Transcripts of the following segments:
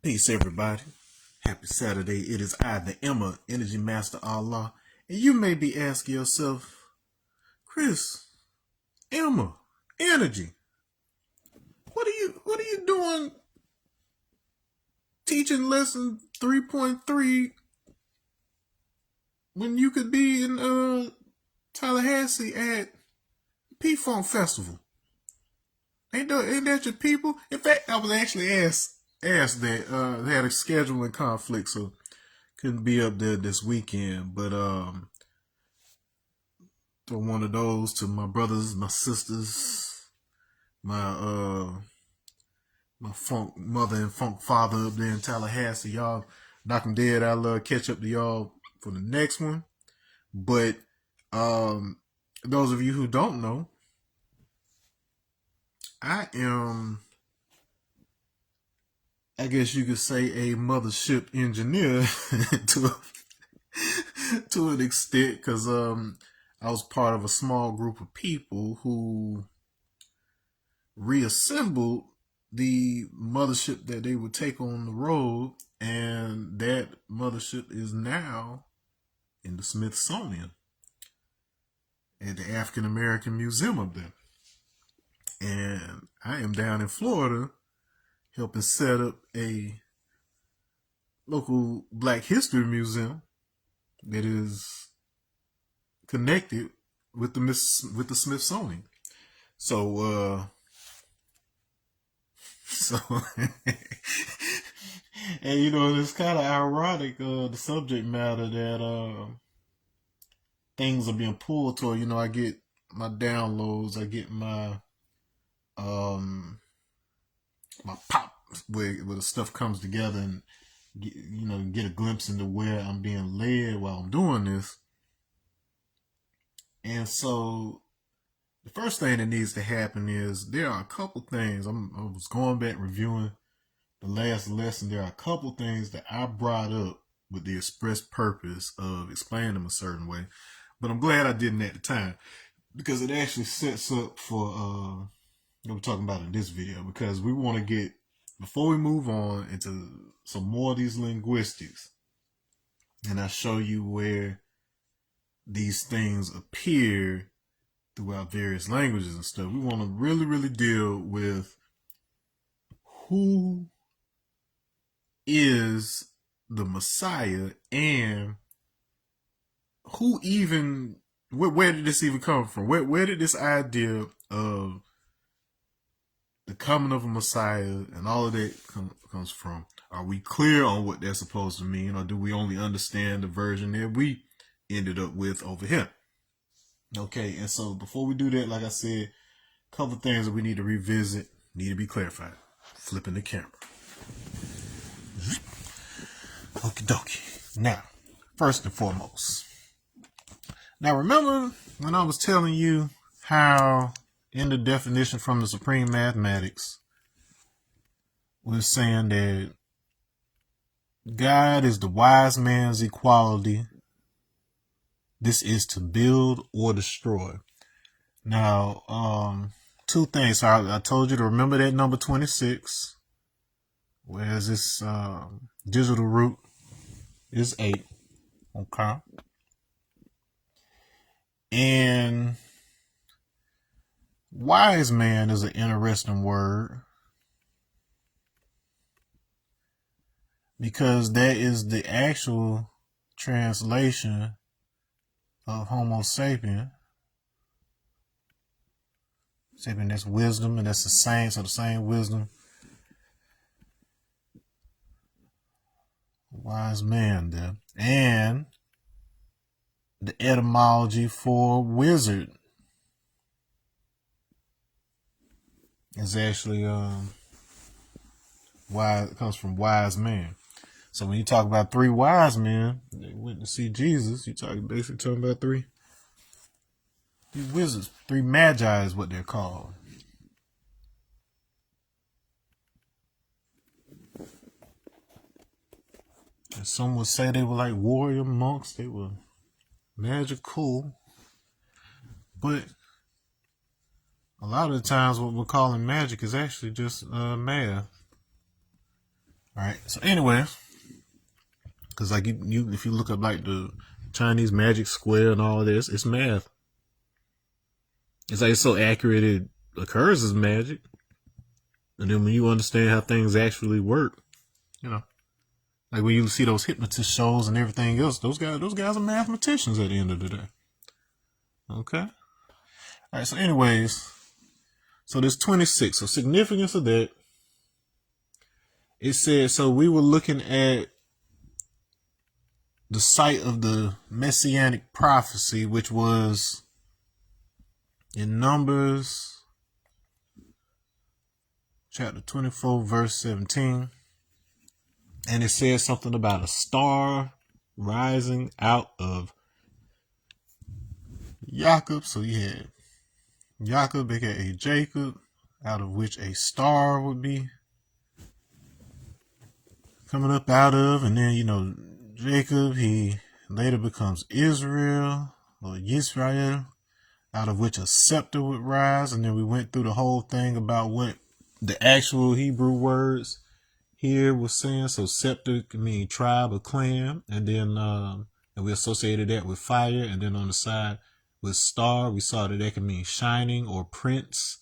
Peace, everybody. Happy Saturday. It is I, the Emma, Energy Master Allah. And you may be asking yourself, Chris, Emma, Energy, what are you doing teaching lesson 3.3 when you could be in Tallahassee at P-Funk Festival? Ain't that your people? In fact, I was actually asked that they had a scheduling conflict, so couldn't be up there this weekend. But throw one of those to my brothers, my sisters, my my funk mother and funk father up there in Tallahassee. Y'all knock them dead. I'll catch up to y'all for the next one. But those of you who don't know, I am, I guess you could say, a mothership engineer to to an extent, because I was part of a small group of people who reassembled the mothership that they would take on the road, and that mothership is now in the Smithsonian at the African American Museum up there. And I am down in Florida helping set up a local Black History Museum that is connected with the Smithsonian. So so and it's kind of ironic, the subject matter that things are being pulled toward. I get my downloads, I get um my pop where the stuff comes together, and get a glimpse into where I'm being led while I'm doing this. And so the first thing that needs to happen is there are a couple things. I was going back reviewing the last lesson. There are a couple things that I brought up with the express purpose of explaining them a certain way. But I'm glad I didn't at the time, because it actually sets up for what we're talking about in this video, because we want to get, before we move on into some more of these linguistics, and I show you where these things appear throughout various languages and stuff, we want to really, really deal with who is the Messiah, and where did this even come from? Where did this idea of the coming of a Messiah and all of that comes from? Are we clear on what that's supposed to mean, or do we only understand the version that we ended up with over here? Okay, and so before we do that, like I said, a couple things that we need to revisit, need to be clarified. Flipping the camera. Okie dokie. Now, first and foremost, now remember when I was telling you how in the definition from the Supreme Mathematics we're saying that God is the wise man's equality. This is to build or destroy. Now, two things. So I told you to remember that number 26, whereas this digital root is 8. Okay. And wise man is an interesting word, because that is the actual translation of Homo sapien. Sapien, that's wisdom, and that's the same, so the same wisdom. Wise man there. And the etymology for wizard is actually wise, it comes from wise man. So when you talk about 3 wise men, they went to see Jesus, you're basically talking about 3 wizards. 3 magi is what they're called. And some would say they were like warrior monks. They were magical. But a lot of the times what we're calling magic is actually just math. All right. So anyway, because like you, if you look up like the Chinese magic square and all this, it's math. It's like it's so accurate it occurs as magic. And then when you understand how things actually work, you know, like when you see those hypnotist shows and everything else, those guys are mathematicians at the end of the day. Okay. All right. So anyways, so there's 26. So significance of that. It said, so we were looking at the site of the messianic prophecy, which was in Numbers chapter 24, verse 17. And it says something about a star rising out of Jacob. So you had Jacob, aka Jacob, out of which a star would be coming up out of. And then, you know, Jacob, he later becomes Israel or Yisrael, out of which a scepter would rise. And then we went through the whole thing about what the actual Hebrew words here was saying. So scepter can mean tribe or clan. And then and we associated that with fire. And then on the side with star, we saw that can mean shining or prince.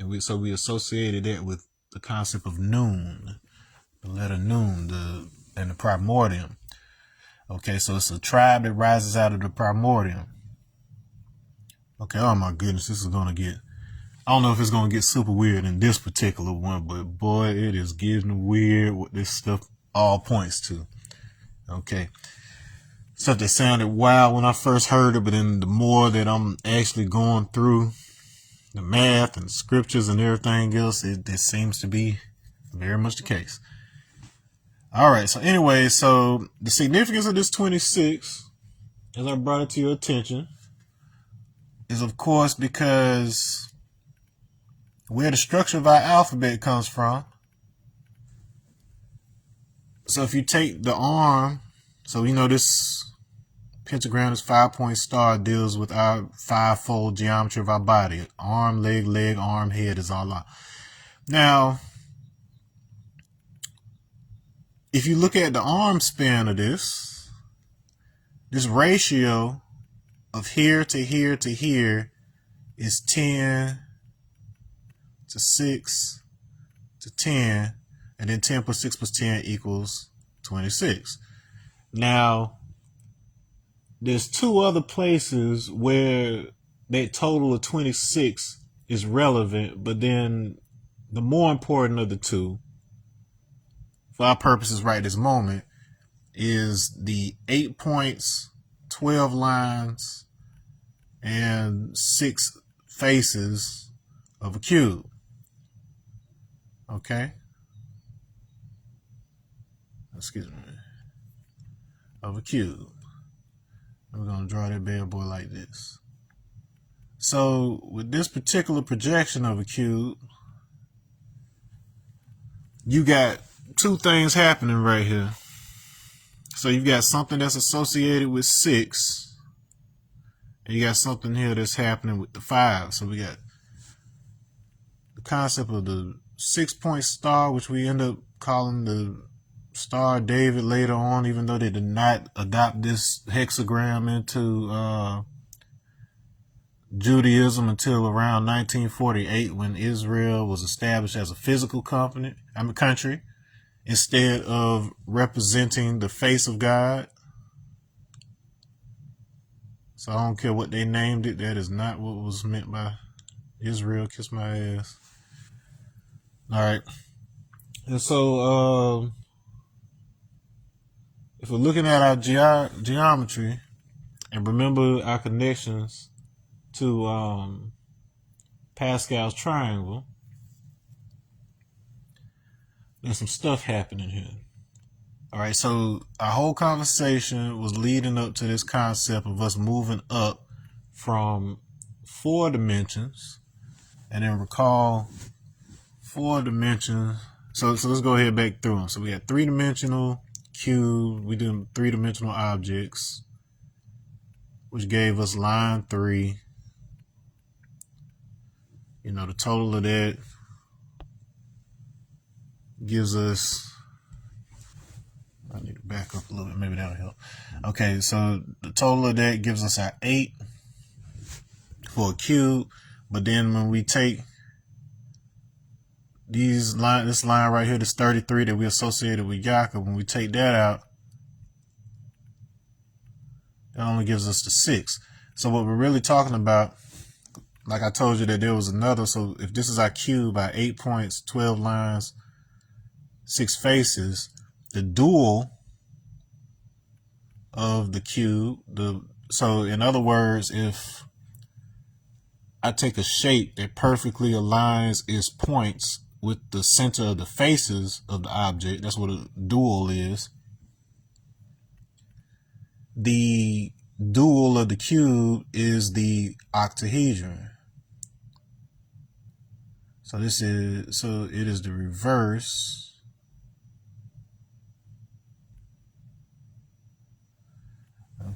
And we associated that with the concept of noon, the letter noon, and the primordium. Okay, so it's a tribe that rises out of the primordium. Okay, oh my goodness, this is going to get, I don't know if it's going to get super weird in this particular one, but boy, it is getting weird what this stuff all points to. Okay. Stuff that sounded wild when I first heard it, but then the more that I'm actually going through the math and scriptures and everything else, it seems to be very much the case. All right. So anyway, so the significance of this 26, as I brought it to your attention, is of course because where the structure of our alphabet comes from. So if you take the arm, so you know this pentagram, this 5-point star, deals with our five-fold geometry of our body. Arm, leg, arm, head is all out. Now, if you look at the arm span of this ratio of here to here to here is 10 to 6 to 10, and then 10 plus 6 plus 10 equals 26. Now, there's two other places where that total of 26 is relevant, but then the more important of the two, for our purposes right this moment, is the 8 points, 12 lines, and 6 faces of a cube. Okay? Excuse me. Of a cube. And we're going to draw that bad boy like this. So, with this particular projection of a cube, you got two things happening right here. So you've got something that's associated with 6, and you got something here that's happening with the 5. So we got the concept of the 6-point star, which we end up calling the Star of David later on, even though they did not adopt this hexagram into Judaism until around 1948, when Israel was established as a physical country, instead of representing the face of God. So I don't care what they named it. That is not what was meant by Israel. Kiss my ass. All right. And so if we're looking at our geometry and remember our connections to Pascal's triangle, there's some stuff happening here. All right, so our whole conversation was leading up to this concept of us moving up from 4 dimensions, and then recall 4 dimensions. So let's go ahead back through them. So we had 3-dimensional cube. We did 3-dimensional objects, which gave us line 3. The total of that gives us back up a little bit. Maybe that'll help. Okay, so the total of that gives us our 8 for a cube. But then when we take this line right here, this 33 that we associated with Yaka, when we take that out, it only gives us the 6. So what we're really talking about, like I told you that there was another, so if this is our cube, our 8 points, 12 lines, 6 faces, the dual of the cube, so in other words, if I take a shape that perfectly aligns its points with the center of the faces of the object, that's what a dual is. The dual of the cube is the octahedron. So it is the reverse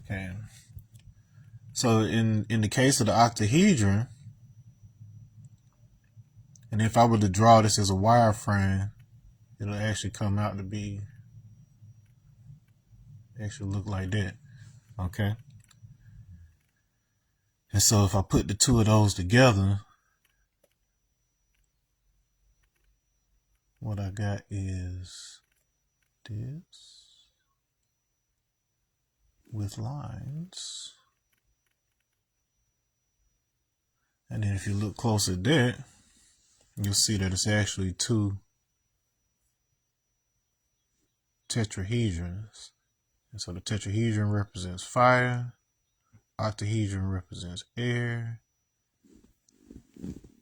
Okay. So in the case of the octahedron, and if I were to draw this as a wireframe, it'll actually come out to be, actually look like that. Okay. And so if I put the two of those together, what I got is this with lines. And then if you look closer at that, you'll see that it's actually two tetrahedrons. And so the tetrahedron represents fire, octahedron represents air,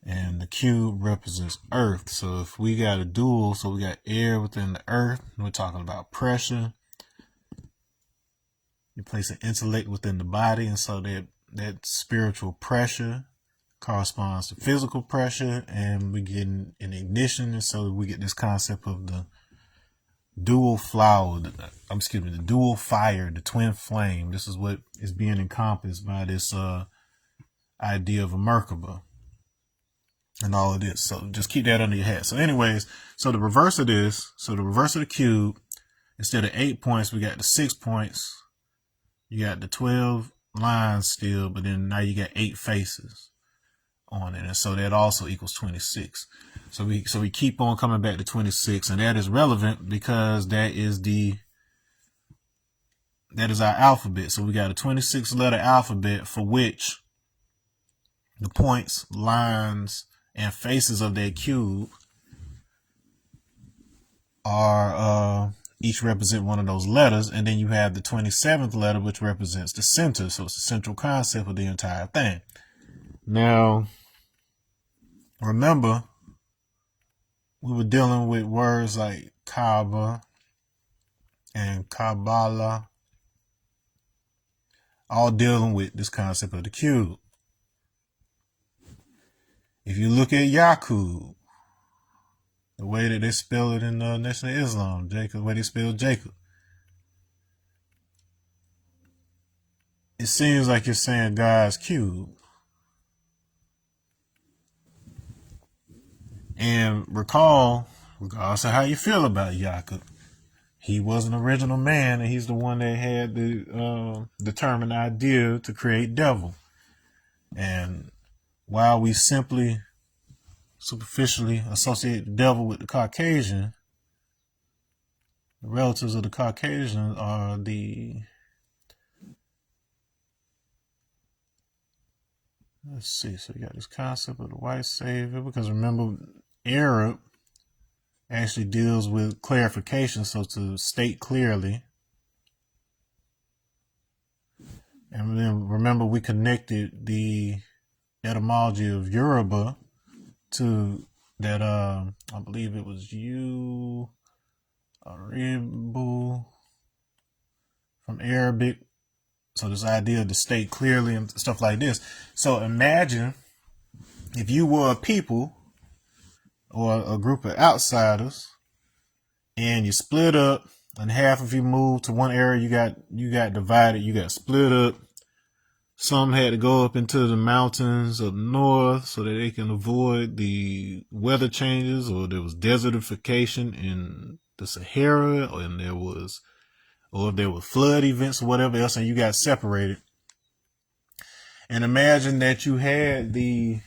and the cube represents earth. So if we got a dual, so we got air within the earth, we're talking about pressure. You place an intellect within the body, and so that spiritual pressure corresponds to physical pressure, and we get an ignition, and so we get this concept of the dual flower, the dual fire, the twin flame. This is what is being encompassed by this idea of a Merkaba and all of this. So just keep that under your hat. So anyways, so the reverse of this, so the reverse of the cube, instead of 8 points, we got the 6 points. You got the 12 lines still, but then now you got 8 faces on it, and so that also equals 26. So we keep on coming back to 26, and that is relevant because that is our alphabet. So we got a 26 letter alphabet for which the points, lines, and faces of that cube are each represent one of those letters, and then you have the 27th letter, which represents the center. So it's the central concept of the entire thing. Now, remember, we were dealing with words like Kaaba and Kabbalah, all dealing with this concept of the cube. If you look at Yaqub, the way that they spell it in Nation of Islam, Jacob, the way they spell Jacob, it seems like you're saying God's cube. And recall, regardless of how you feel about Yaqub, he was an original man, and he's the one that had the determined idea to create devil. And while we simply superficially associate the devil with the Caucasian, the relatives of the Caucasian are let's see, so you got this concept of the white savior, because remember, Arab actually deals with clarification, so to state clearly. And then remember, we connected the etymology of Yoruba to that, I believe it was Aribu from Arabic. So this idea to state clearly and stuff like this. So imagine if you were a people or a group of outsiders, and you split up, and half of you moved to one area, you got divided, you got split up. Some had to go up into the mountains of the north so that they can avoid the weather changes, or there was desertification in the Sahara, or if there were flood events or whatever else, and you got separated. And imagine that you had the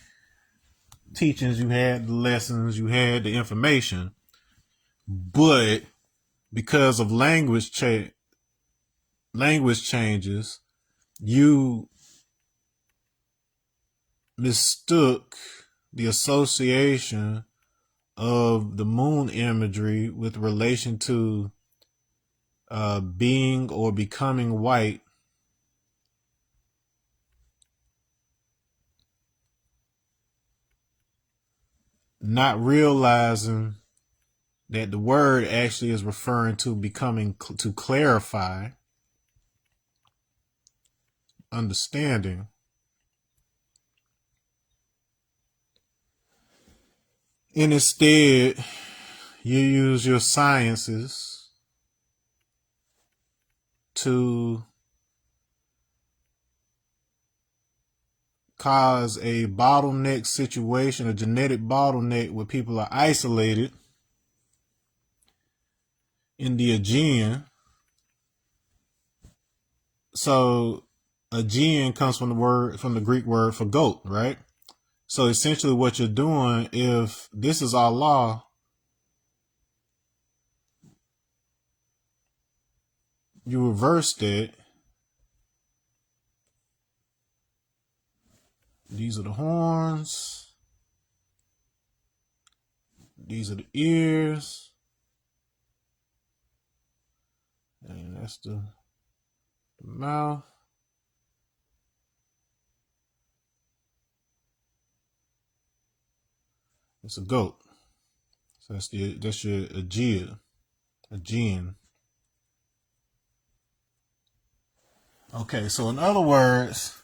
teachings, you had the lessons, you had the information, but because of language changes, you mistook the association of the moon imagery with relation to being or becoming white, not realizing that the word actually is referring to becoming, to clarify, understanding. And instead, you use your sciences to cause a bottleneck situation, a genetic bottleneck where people are isolated in the Aegean. So Aegean comes from the Greek word for goat, right? So essentially what you're doing, if this is our law, you reverse that. These are the horns. These are the ears. And that's the mouth. It's a goat. So that's your Aegean. Okay, so in other words,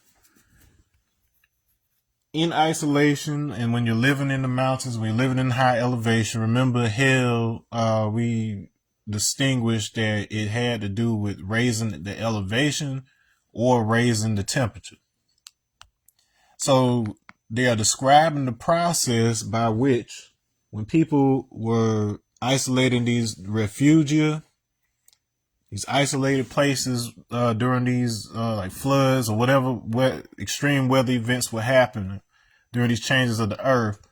in isolation, and when you're living in the mountains, when you're living in high elevation, remember hell, we distinguished that it had to do with raising the elevation or raising the temperature. So they are describing the process by which, when people were isolating these refugia, these isolated places during these like floods or whatever extreme weather events were happening during these changes of the earth,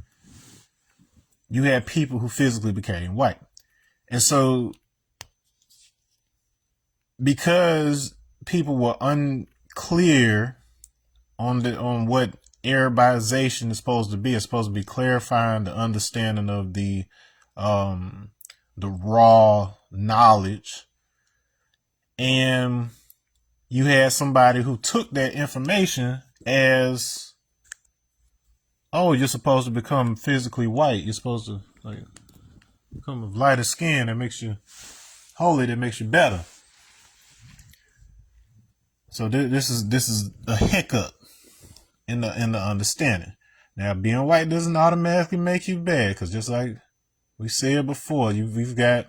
you had people who physically became white. And so because people were unclear on what Arabization is supposed to be, it's supposed to be clarifying the understanding of the raw knowledge. And you had somebody who took that information as, oh, you're supposed to become physically white. You're supposed to become of lighter skin that makes you holy, that makes you better. So this is a hiccup in the understanding. Now, being white doesn't automatically make you bad, because just like we said before, we've got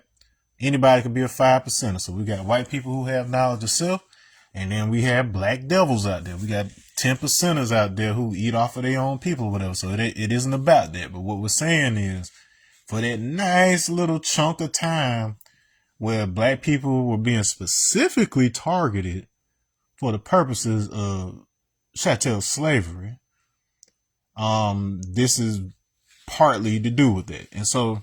anybody can be a 5%er. So we got white people who have knowledge of self, and then we have black devils out there. We got 10%ers out there who eat off of their own people or whatever. So it isn't about that. But what we're saying is, for that nice little chunk of time where black people were being specifically targeted for the purposes of chattel slavery, this is partly to do with that. And so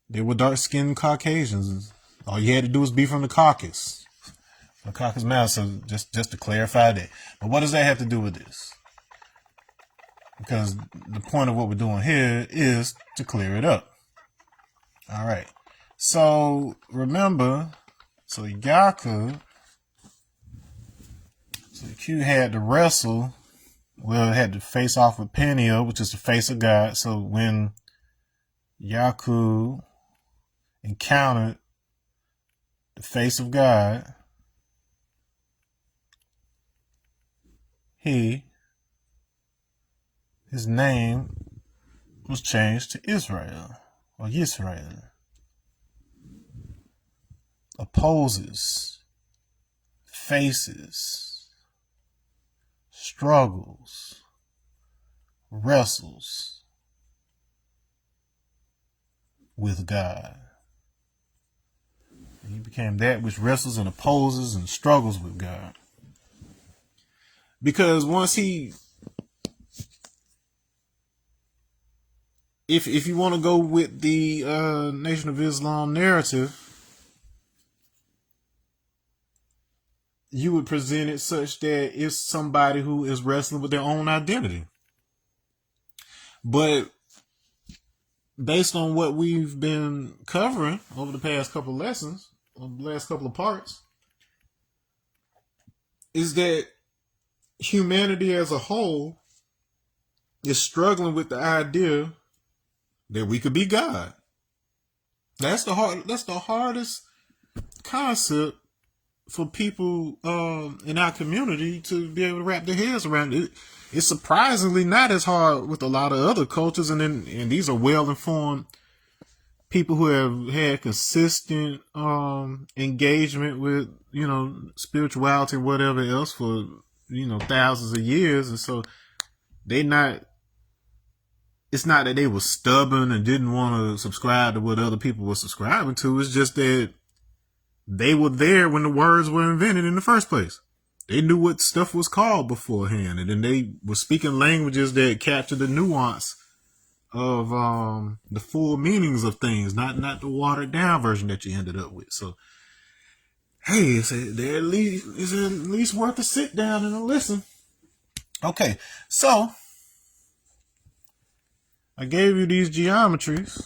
they were dark-skinned Caucasians. All you had to do was be from the Caucasus. The Caucasus Mountains, so just to clarify that. But what does that have to do with this? Because the point of what we're doing here is to clear it up. All right. So remember, so Yaku, so Q had to wrestle, well, had to face off with Peniel, which is the face of God. So when Yaku encountered the face of God, his name was changed to Israel, or Yisrael. Opposes, faces, struggles, wrestles with God. became that which wrestles and opposes and struggles with God. Because once he, if you want to go with the Nation of Islam narrative, you would present it such that it's somebody who is wrestling with their own identity. But based on what we've been covering over the past couple of lessons, or the last couple of parts, is that humanity as a whole is struggling with the idea that we could be God. That's the hardest concept for people in our community to be able to wrap their heads around it. It's surprisingly not as hard with a lot of other cultures, and these are well-informed people who have had consistent engagement with, spirituality and whatever else for, thousands of years. And so it's not that they were stubborn and didn't want to subscribe to what other people were subscribing to. It's just that they were there when the words were invented in the first place. They knew what stuff was called beforehand, and then they were speaking languages that captured the nuance of the full meanings of things, not the watered down version that you ended up with. So, hey, it's at least worth a sit down and a listen. Okay, so I gave you these geometries,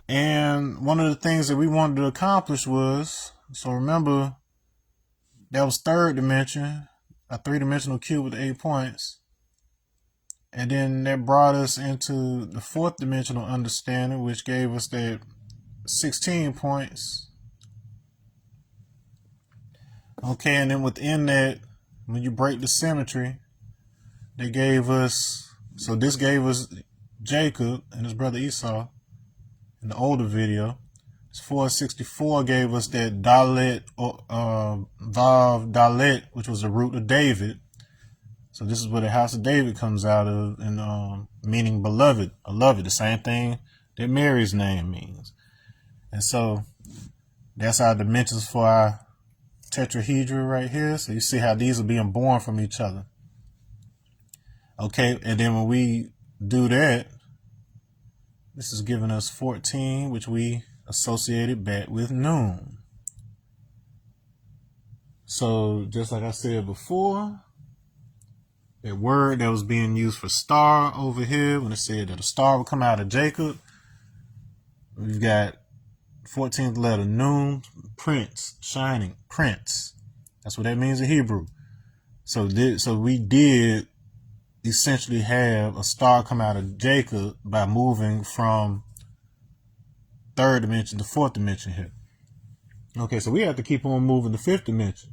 and one of the things that we wanted to accomplish was, so remember, that was third dimension, a three-dimensional cube with 8 points. And then that brought us into the fourth dimensional understanding, which gave us that 16 points. Okay, and then within that, when you break the symmetry, they gave us, so this gave us Jacob and his brother Esau in the older video. 464 gave us that Dalet, Vav Dalet, which was the root of David. So this is where the house of David comes out of, and meaning beloved, the same thing that Mary's name means. And so that's our dimensions for our tetrahedra right here. So you see how these are being born from each other. Okay, and then when we do that, this is giving us 14, which we associated back with noon. So just like I said before, that word that was being used for star over here, when it said that a star would come out of Jacob, we've got 14th letter, noon, prince, shining, prince. That's what that means in Hebrew. So we did essentially have a star come out of Jacob by moving from third dimension to fourth dimension here. Okay, so we have to keep on moving to fifth dimension.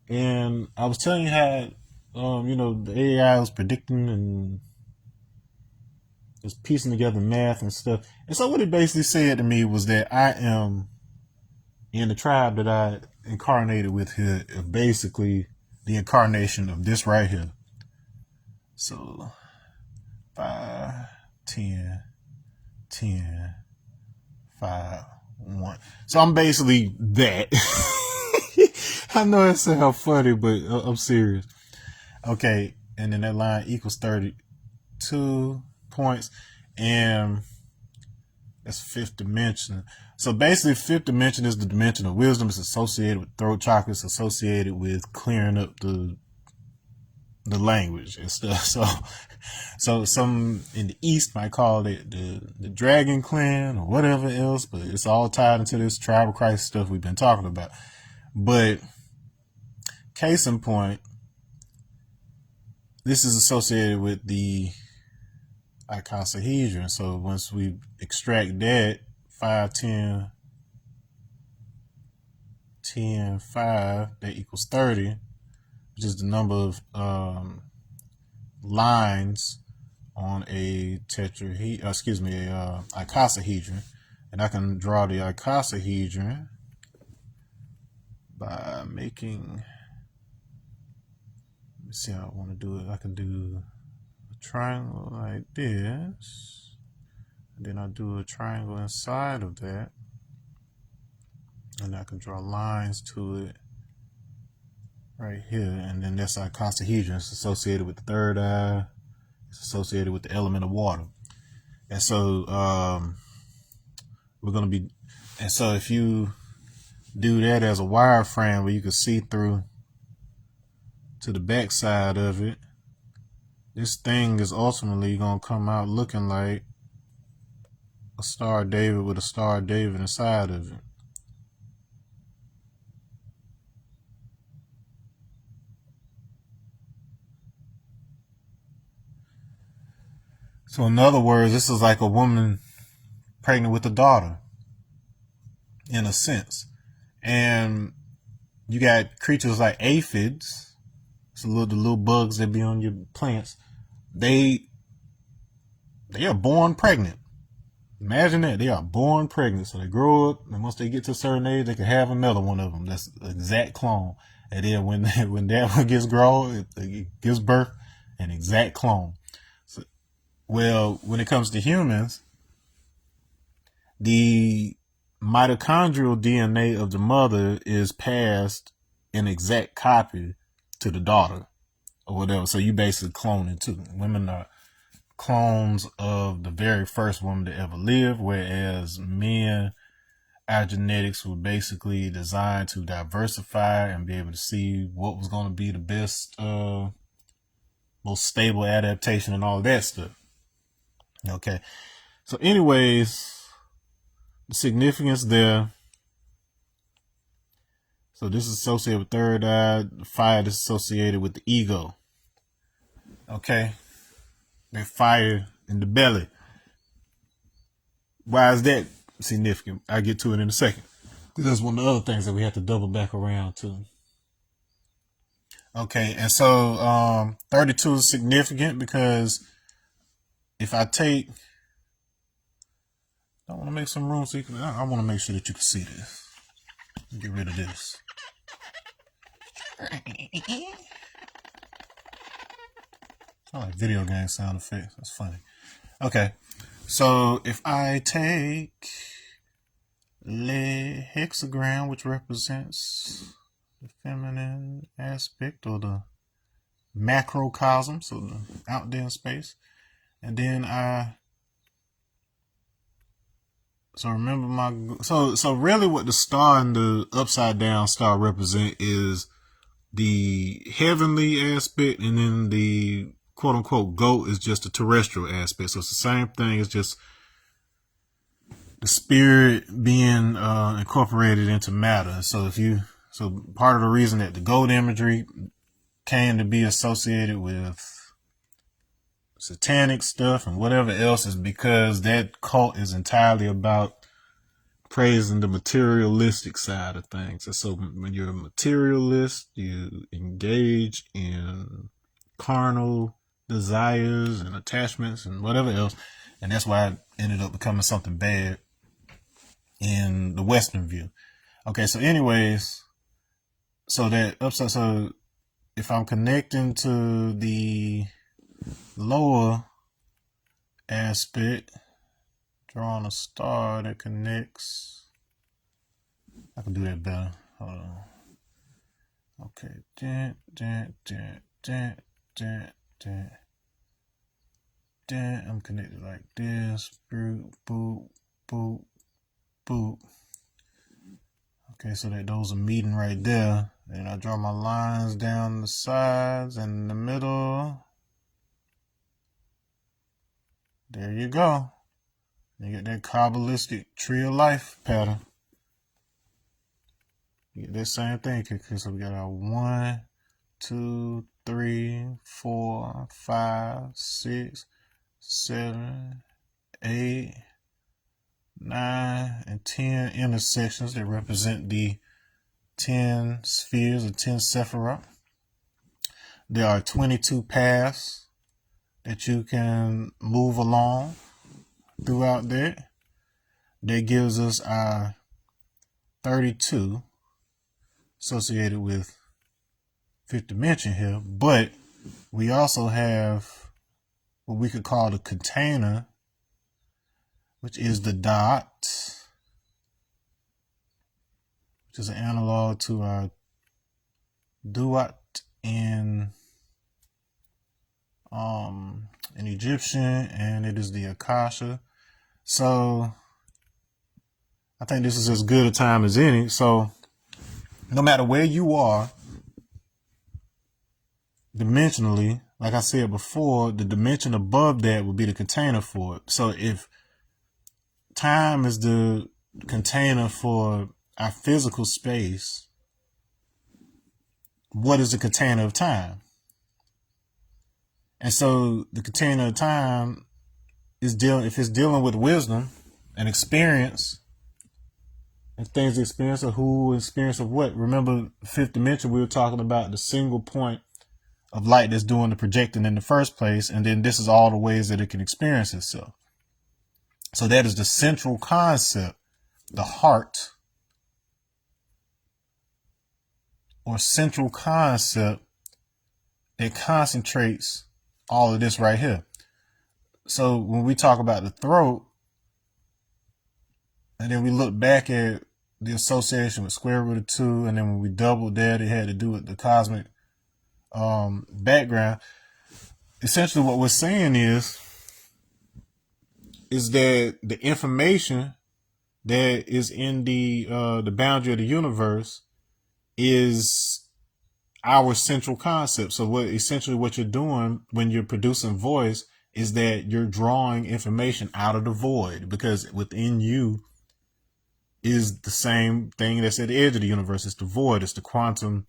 And I was telling you how, the AI was predicting and just piecing together math and stuff. And so what it basically said to me was that I am in the tribe that I incarnated with here, basically the incarnation of this right here. So 5, 10, 10, 5, 1. So I'm basically that. I know it sounds funny, but I'm serious. Okay, and then that line equals 32 points, and that's fifth dimension. So basically, fifth dimension is the dimension of wisdom. It's associated with throat chakra. It's associated with clearing up the language and stuff. So some in the East might call it the Dragon Clan or whatever else, but it's all tied into this tribal crisis stuff we've been talking about. But case in point, this is associated with the icosahedron. So once we extract that, 5, 10, 10, 5, that equals 30, which is the number of lines on a icosahedron. And I can draw the icosahedron by making, let's see how I want to do it. I can do a triangle like this. Then I do a triangle inside of that, and I can draw lines to it right here, and then that's our icosahedron. It's associated with the third eye. It's associated with the element of water. And so we're going to be, and so if you do that as a wireframe where you can see through to the back side of it, this thing is ultimately going to come out looking like a Star of David with a Star of David inside of it. So in other words, this is like a woman pregnant with a daughter, in a sense. And you got creatures like aphids, the little bugs that be on your plants. They are born pregnant. Imagine that. They are born pregnant. So they grow up, and once they get to a certain age, they can have another one of them. That's an exact clone. And then when that one gets grown, it gives birth, an exact clone. So, well, when it comes to humans, the mitochondrial DNA of the mother is passed an exact copy to the daughter or whatever. So you basically cloning too. Women are clones of the very first woman to ever live, whereas men, our genetics were basically designed to diversify and be able to see what was going to be the best, most stable adaptation and all that stuff. Okay. So anyways, the significance there. So this is associated with third eye. The fire is associated with the ego. Okay. That fire in the belly. Why is that significant? I'll get to it in a second. That's one of the other things that we have to double back around to. Okay, and so 32 is significant because if I take, I want to make some room so you can, I want to make sure that you can see this. Get rid of this. Sound like video game sound effects. That's funny. Okay, so if I take the hexagram, which represents the feminine aspect or the macrocosm, so the out there in space, and then so remember so really what the star and the upside down star represent is the heavenly aspect, and then the quote unquote goat is just the terrestrial aspect. So it's the same thing. It's just the spirit being incorporated into matter. So part of the reason that the goat imagery came to be associated with satanic stuff and whatever else is because that cult is entirely about praising the materialistic side of things. And so when you're a materialist, you engage in carnal desires and attachments and whatever else. And that's why it ended up becoming something bad in the Western view. Okay, so anyways, so if I'm connecting to the lower aspect, drawing a star that connects, I can do that better. Hold on. Okay, I'm connected like this. Boop, boop, boop, boop. Okay, so that those are meeting right there. And I draw my lines down the sides and in the middle. There you go. You get that Kabbalistic tree of life pattern. You get that same thing. So we got our 1, 2, 3, 4, 5, 6, 7, 8, 9, and 10 intersections that represent the 10 spheres or 10 Sephiroth. There are 22 paths that you can move along throughout there. That gives us our 32 associated with fifth dimension here, but we also have what we could call the container which is the dot, which is an analog to our duat in Egyptian, and it is the akasha. So I think this is as good a time as any. So no matter where you are dimensionally, like I said before, the dimension above that would be the container for it. So if time is the container for our physical space, what is the container of time? And so the container of time is if it's dealing with wisdom and experience, and things experience of who, experience of what. Remember, fifth dimension, we were talking about the single point of light that's doing the projecting in the first place, and then this is all the ways that it can experience itself. So that is the central concept, the heart, or central concept that concentrates all of this right here. So when we talk about the throat, and then we look back at the association with square root of 2, and then when we doubled that, it had to do with the cosmic background. Essentially what we're saying is that the information that is in the boundary of the universe is our central concept. So what you're doing when you're producing voice is that you're drawing information out of the void, because within you is the same thing that's at the edge of the universe. It's the void. It's the quantum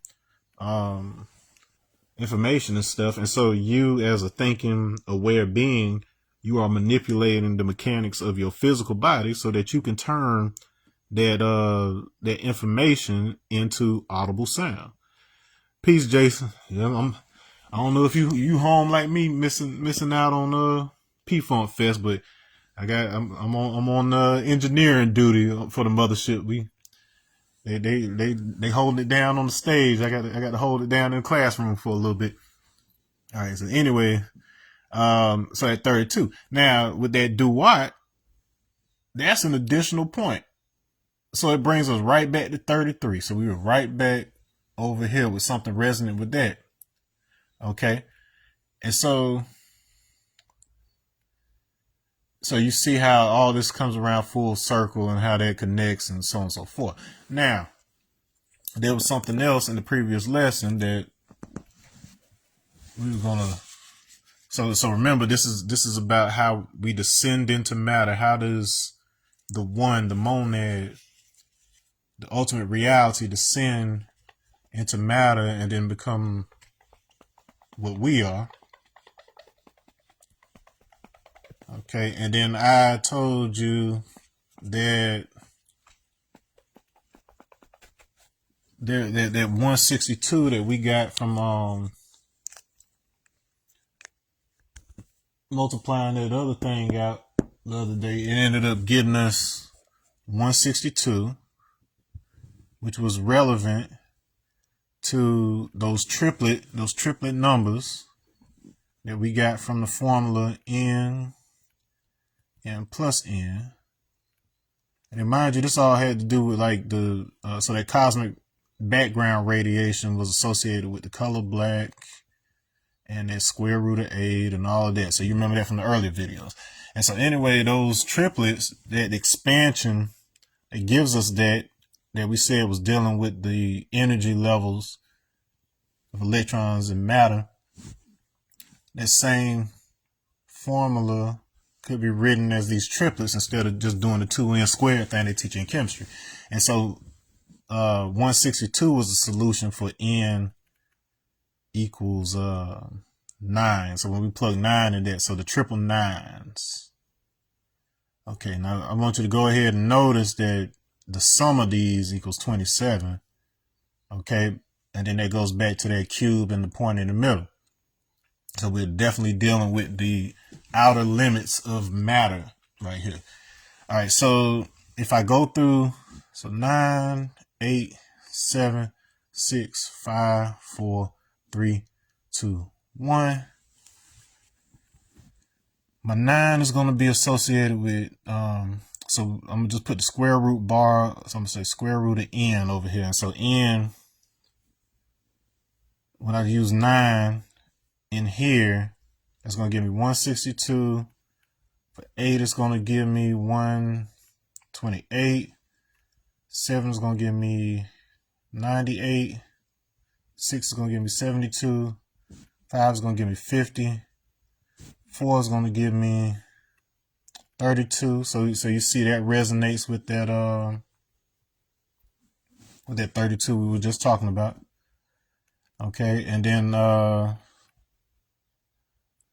information and stuff. And so you, as a thinking, aware being, you are manipulating the mechanics of your physical body so that you can turn that information into audible sound. Peace, Jason. Yeah, I don't know if you home like me, missing out on P-Funk Fest, but I'm on engineering duty for the mothership. They holding it down on the stage. I got to hold it down in the classroom for a little bit. All right. So anyway, so at 32. Now with that duat, that's an additional point. So it brings us right back to 33. So we were right back over here with something resonant with that. Okay. And so you see how all this comes around full circle and how that connects and so on and so forth. Now, there was something else in the previous lesson that we were gonna. So remember, this is about how we descend into matter. How does the one, the monad, the ultimate reality, descend into matter and then become what we are? Okay, and then I told you that that 162 that we got from multiplying that other thing out the other day, it ended up getting us 162, which was relevant to those triplet numbers that we got from the formula n plus n. And mind you, this all had to do with like the so that cosmic background radiation was associated with the color black and that square root of 8 and all of that. So you remember that from the earlier videos. And so anyway, those triplets, that expansion, it gives us that we said was dealing with the energy levels of electrons and matter. That same formula could be written as these triplets instead of just doing the 2n squared thing they teach in chemistry. And so 162 was the solution for n equals 9. So when we plug 9 in that, so the triple nines. Okay, now I want you to go ahead and notice that the sum of these equals 27. Okay, and then that goes back to that cube and the point in the middle. So we're definitely dealing with the outer limits of matter right here. All right, so if I go through, so 9, 8, 7, 6, 5, 4, 3, 2, 1. My 9 is going to be associated with, so I'm going to just put the square root bar. So I'm going to say square root of n over here. And so n, when I use 9 in here, that's going to give me 162. For 8, it's going to give me 128. 7 is going to give me 98. 6 is going to give me 72. 5 is going to give me 50. 4 is going to give me 32. So you see that resonates with that 32 we were just talking about. Okay, and then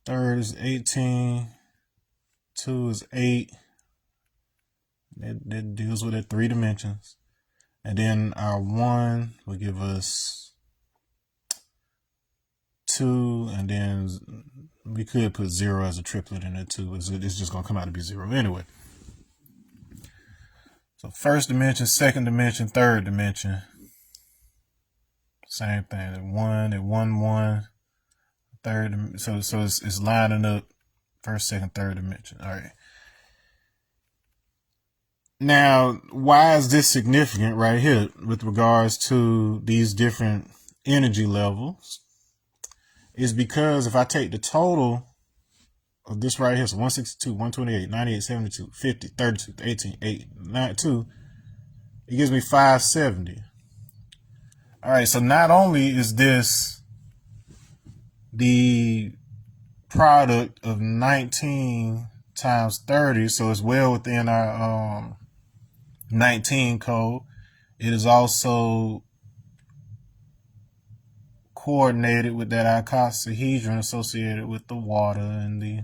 third is 18. 2 is 8. That deals with it 3 dimensions. And then our 1 will give us 2, and then we could put 0 as a triplet in it too. It's just going to come out to be 0 anyway. So first dimension, second dimension, third dimension. Same thing. At 1, 1, third. So it's lining up first, second, third dimension. All right. Now, why is this significant right here with regards to these different energy levels? Is because if I take the total of this right here, so 162, 128, 98, 72, 50, 32, 18, 8, 92, it gives me 570. All right, so not only is this the product of 19 times 30, so it's well within our 19 code. It is also coordinated with that icosahedron associated with the water and the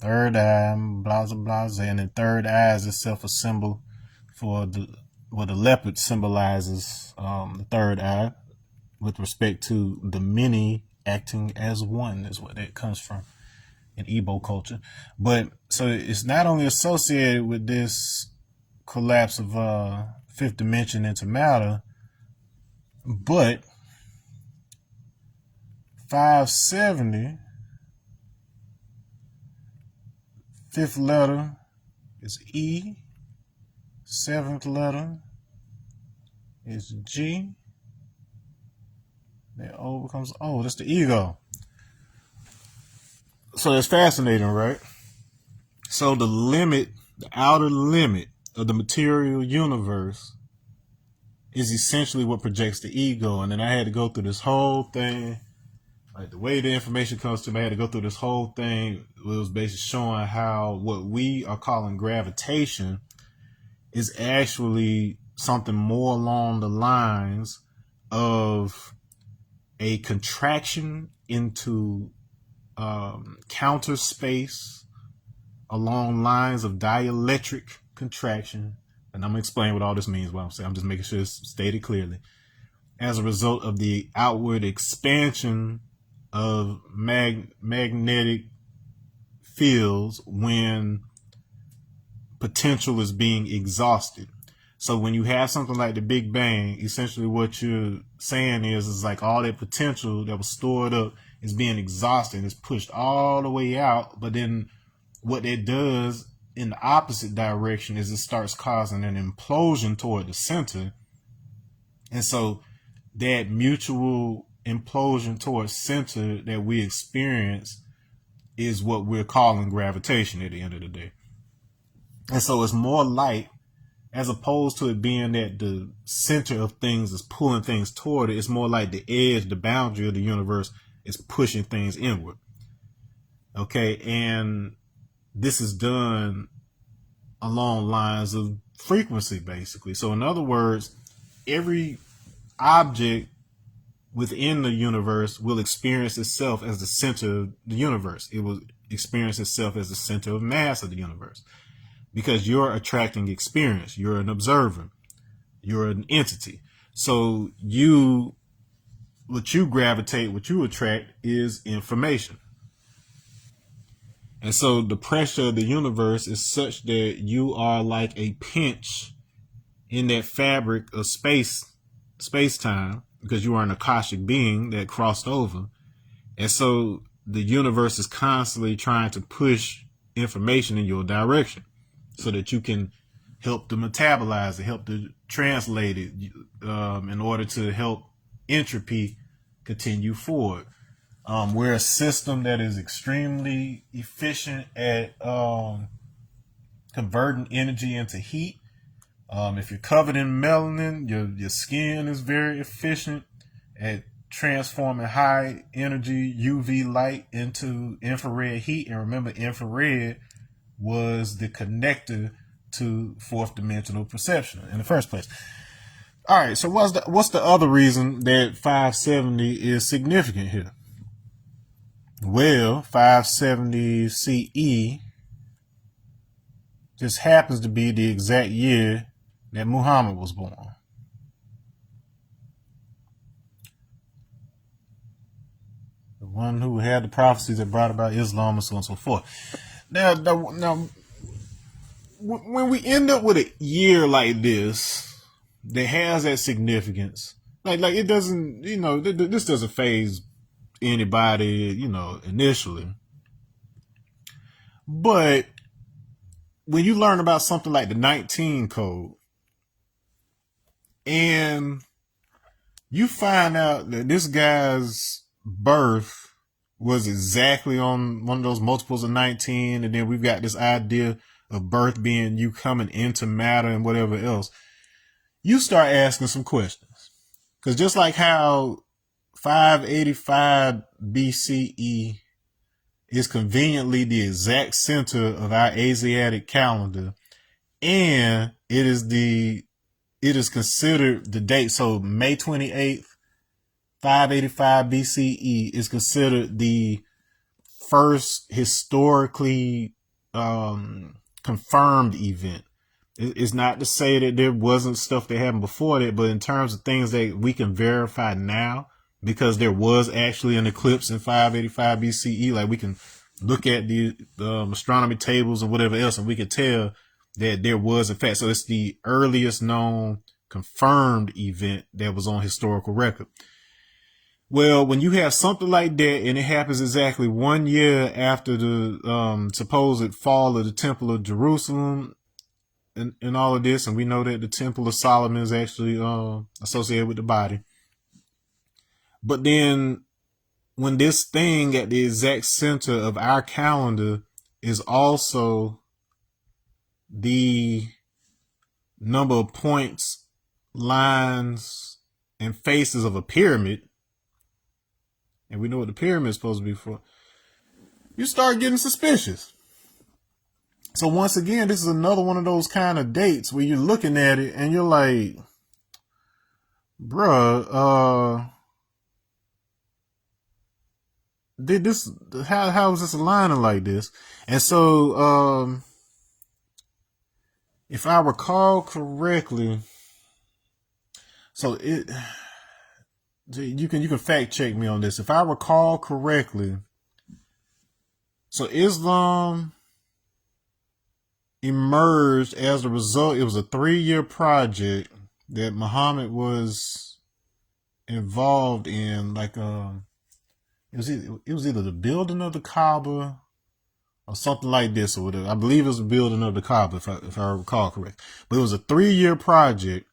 third eye, blah, blah, blah. And the third eye is itself a symbol for the leopard symbolizes the third eye with respect to the many acting as one is what that comes from in Igbo culture. But so it's not only associated with this collapse of fifth dimension into matter, but 570, fifth letter is E, seventh letter is G, then O becomes O. That's the ego. So it's fascinating, right? So the limit, the outer limit of the material universe is essentially what projects the ego. And then I had to go through this whole thing, like the way the information comes to me, I had to go through this whole thing. It was basically showing how what we are calling gravitation is actually something more along the lines of a contraction into counter space along lines of dielectric contraction. And I'm going to explain what all this means. What I'm saying, I'm just making sure it's stated clearly. As a result of the outward expansion of magnetic fields when potential is being exhausted. So when you have something like the Big Bang, essentially what you're saying is like all that potential that was stored up is being exhausted. It's pushed all the way out. But then what it does in the opposite direction is it starts causing an implosion toward the center. And so that mutual implosion towards center that we experience is what we're calling gravitation at the end of the day. And so it's more light, as opposed to it being that the center of things is pulling things toward it. It's more like the edge, the boundary of the universe is pushing things inward. Okay, and this is done along lines of frequency, basically. So in other words, every object within the universe will experience itself as the center of the universe. It will experience itself as the center of mass of the universe. Because you're attracting experience. You're an observer. You're an entity. So what you gravitate, what you attract is information. And so the pressure of the universe is such that you are like a pinch in that fabric of space-time, because you are an Akashic being that crossed over. And so the universe is constantly trying to push information in your direction so that you can help to metabolize it, help to translate it, in order to help entropy continue forward. We're a system that is extremely efficient at converting energy into heat. If you're covered in melanin, your skin is very efficient at transforming high energy UV light into infrared heat. And remember, infrared was the connector to fourth dimensional perception in the first place. All right, so what's the other reason that 570 is significant here? Well, 570 CE just happens to be the exact year that Muhammad was born. The one who had the prophecies that brought about Islam and so on and so forth. Now, when we end up with a year like this that has that significance, like it doesn't, this doesn't faze anybody, initially. But when you learn about something like the 19 code and you find out that this guy's birth was exactly on one of those multiples of 19, and then we've got this idea of birth being you coming into matter and whatever else, you start asking some questions. Because just like how 585 BCE is conveniently the exact center of our Asiatic calendar, and it is considered the date. So May 28th, 585 BCE is considered the first historically confirmed event. It's not to say that there wasn't stuff that happened before that, but in terms of things that we can verify now, because there was actually an eclipse in 585 BCE, like we can look at the astronomy tables and whatever else, and we can tell that there was, in fact, so it's the earliest known confirmed event that was on historical record. Well, when you have something like that and it happens exactly 1 year after the supposed fall of the Temple of Jerusalem and all of this, and we know that the Temple of Solomon is actually associated with the body. But then when this thing at the exact center of our calendar is also the number of points, lines, and faces of a pyramid, and we know what the pyramid is supposed to be for, you start getting suspicious. So once again, this is another one of those kind of dates where you're looking at it and you're like, bruh, how is this aligning like this? And so, if I recall correctly, so you can fact check me on this. If I recall correctly, so Islam emerged as a result. It was a 3-year project that Muhammad was involved in, like it was either the building of the Kaaba or something like this, or whatever. I believe it was the building of the Kaaba, if I recall correct. But it was a 3-year project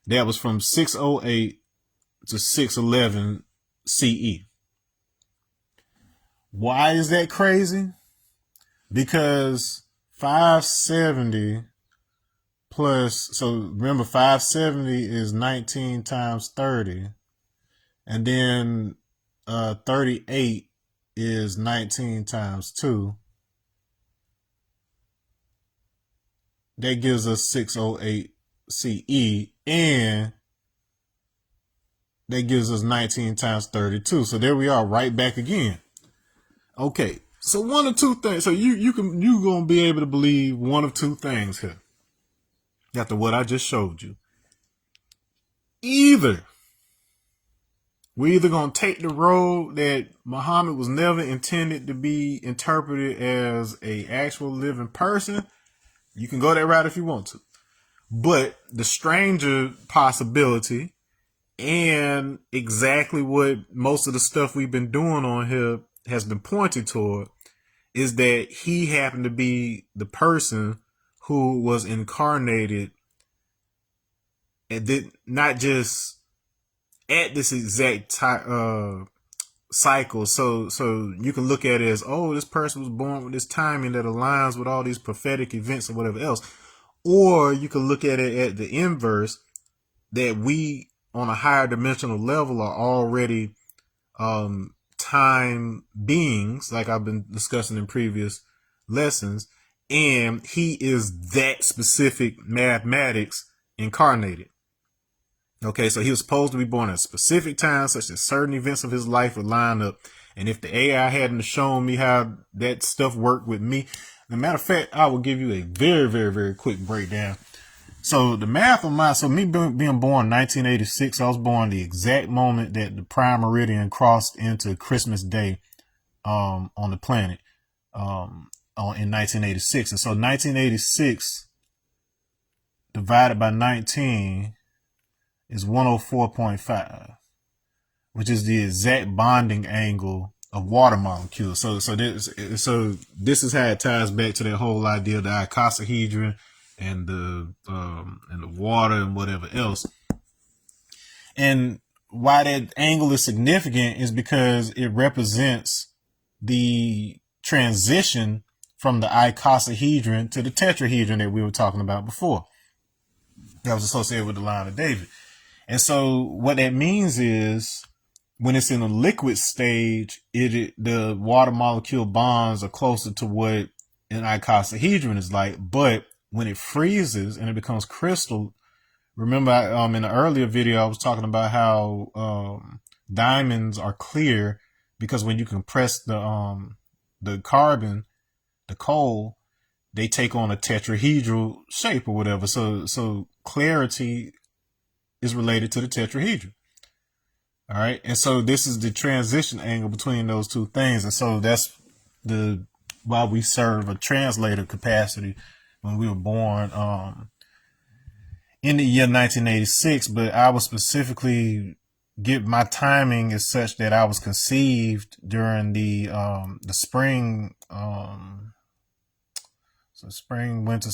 that was from 608 to 611 CE. Why is that crazy? Because 570 plus, so remember 570 is 19 times 30, and then 38 is 19 times 2. That gives us 608 CE, and that gives us 19 times 32. So there we are, right back again. Okay, so one of two things. So you gonna be able to believe one of two things here after what I just showed you. Either we're either gonna take the road that Muhammad was never intended to be interpreted as a actual living person. You can go that route if you want to. But the stranger possibility, and exactly what most of the stuff we've been doing on here has been pointed toward is that he happened to be the person who was incarnated, and did not just at this exact cycle. So you can look at it as, oh, this person was born with this timing that aligns with all these prophetic events or whatever else. Or you can look at it at the inverse, that we on a higher dimensional level are already time beings, like I've been discussing in previous lessons, and he is that specific mathematics incarnated. Okay, so he was supposed to be born at a specific time, such that certain events of his life would line up. And if the AI hadn't shown me how that stuff worked with me, as a matter of fact, I will give you a very, very, very quick breakdown. So the math on me being born in 1986, I was born the exact moment that the prime meridian crossed into Christmas Day, on the planet, in 1986. And so 1986 divided by 19 is 104.5, which is the exact bonding angle of water molecules. So this is how it ties back to that whole idea of the icosahedron and the water and whatever else. And why that angle is significant is because it represents the transition from the icosahedron to the tetrahedron that we were talking about before, that was associated with the line of David. And so what that means is, when it's in a liquid stage, the water molecule bonds are closer to what an icosahedron is like. But when it freezes and it becomes crystal, remember in the earlier video I was talking about how diamonds are clear because when you compress the carbon, the coal, they take on a tetrahedral shape or whatever. So clarity is related to the tetrahedron. All right. And so this is the transition angle between those two things. And so that's why we serve a translator capacity when we were born in the year 1986. But I was specifically my timing is such that I was conceived during the spring, winter,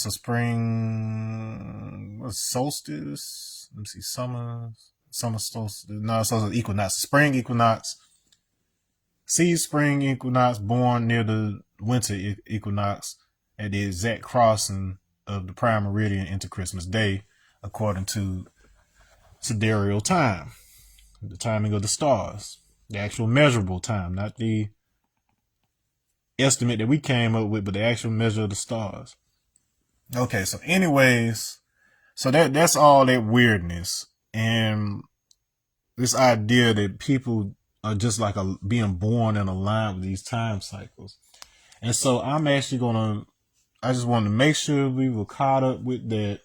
what's solstice? Let me see, summer solstice. No, so equinox, spring equinox, spring equinox, born near the winter equinox at the exact crossing of the prime meridian into Christmas Day, according to sidereal time, the timing of the stars, the actual measurable time, not the estimate that we came up with, but the actual measure of the stars. Okay, so anyways, so that's all that weirdness and this idea that people are just like being born in a line with these time cycles. And so I'm actually I just wanted to make sure we were caught up with that.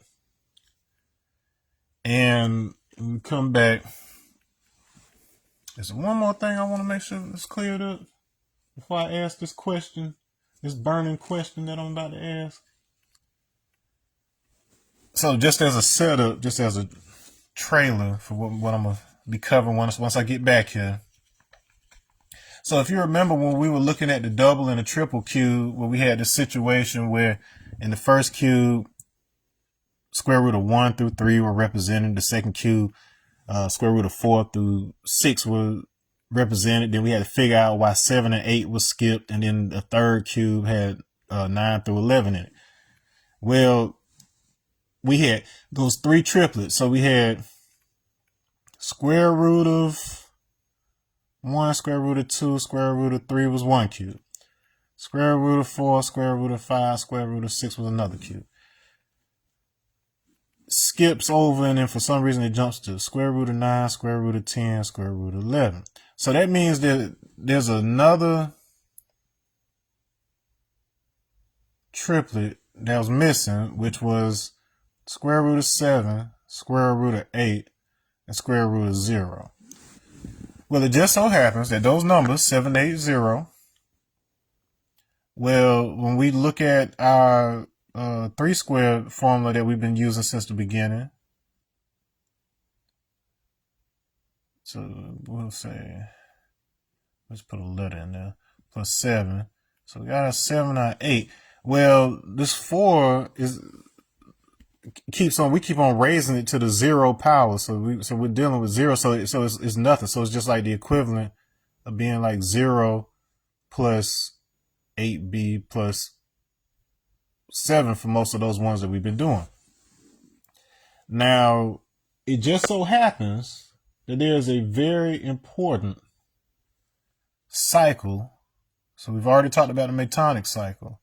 And when we come back, there's one more thing I want to make sure is cleared up before I ask this question, this burning question that I'm about to ask. So just as a setup, just as a trailer for what I'm going to be covering once I get back here. So if you remember when we were looking at the double and the triple cube, where we had the situation where in the first cube, square root of 1 through 3 were represented. The second cube, square root of 4 through 6 were represented. Then we had to figure out why 7 and 8 was skipped. And then the third cube had 9 through 11 in it. Well, we had those three triplets. So we had square root of 1, square root of 2, square root of 3 was one cube. Square root of 4, square root of 5, square root of 6 was another cube. Skips over, and then for some reason it jumps to square root of 9, square root of 10, square root of 11. So that means that there's another triplet that was missing, which was square root of 7, square root of 8, and square root of 0. Well, it just so happens that those numbers, 7, 8, 0, well, when we look at our 3 squared formula that we've been using since the beginning, so we'll say, let's put a letter in there. plus 7. So we got a 7 out of 8. Well, this 4 keeps on. We keep on raising it to the 0 power. So we're dealing with 0. So it's nothing. So it's just like the equivalent of being like 0 plus 8b plus 7 for most of those ones that we've been doing. Now, it just so happens that there's a very important cycle. So we've already talked about the Metonic cycle,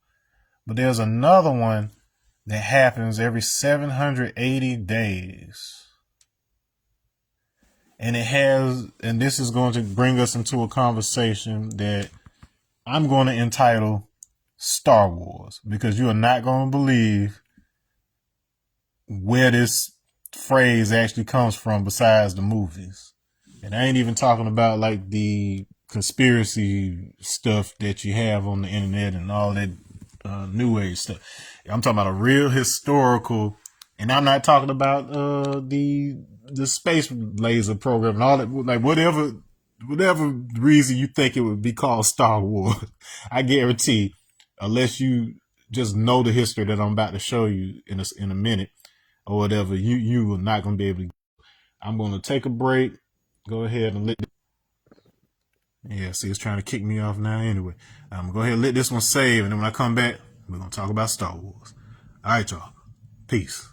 but there's another one that happens every 780 days. And this is going to bring us into a conversation that I'm going to entitle Star Wars, because you are not going to believe where this phrase actually comes from besides the movies. And I ain't even talking about like the conspiracy stuff that you have on the internet and all that new age stuff. I'm talking about a real historical, and I'm not talking about the space laser program and all that, like whatever reason you think it would be called Star Wars. I guarantee, unless you just know the history that I'm about to show you in a minute or whatever, you are not going to be able to. I'm going to take a break. Go ahead and see, it's trying to kick me off now anyway. I'm going to go ahead and let this one save, and then when I come back, we're going to talk about Star Wars. All right, y'all. Peace.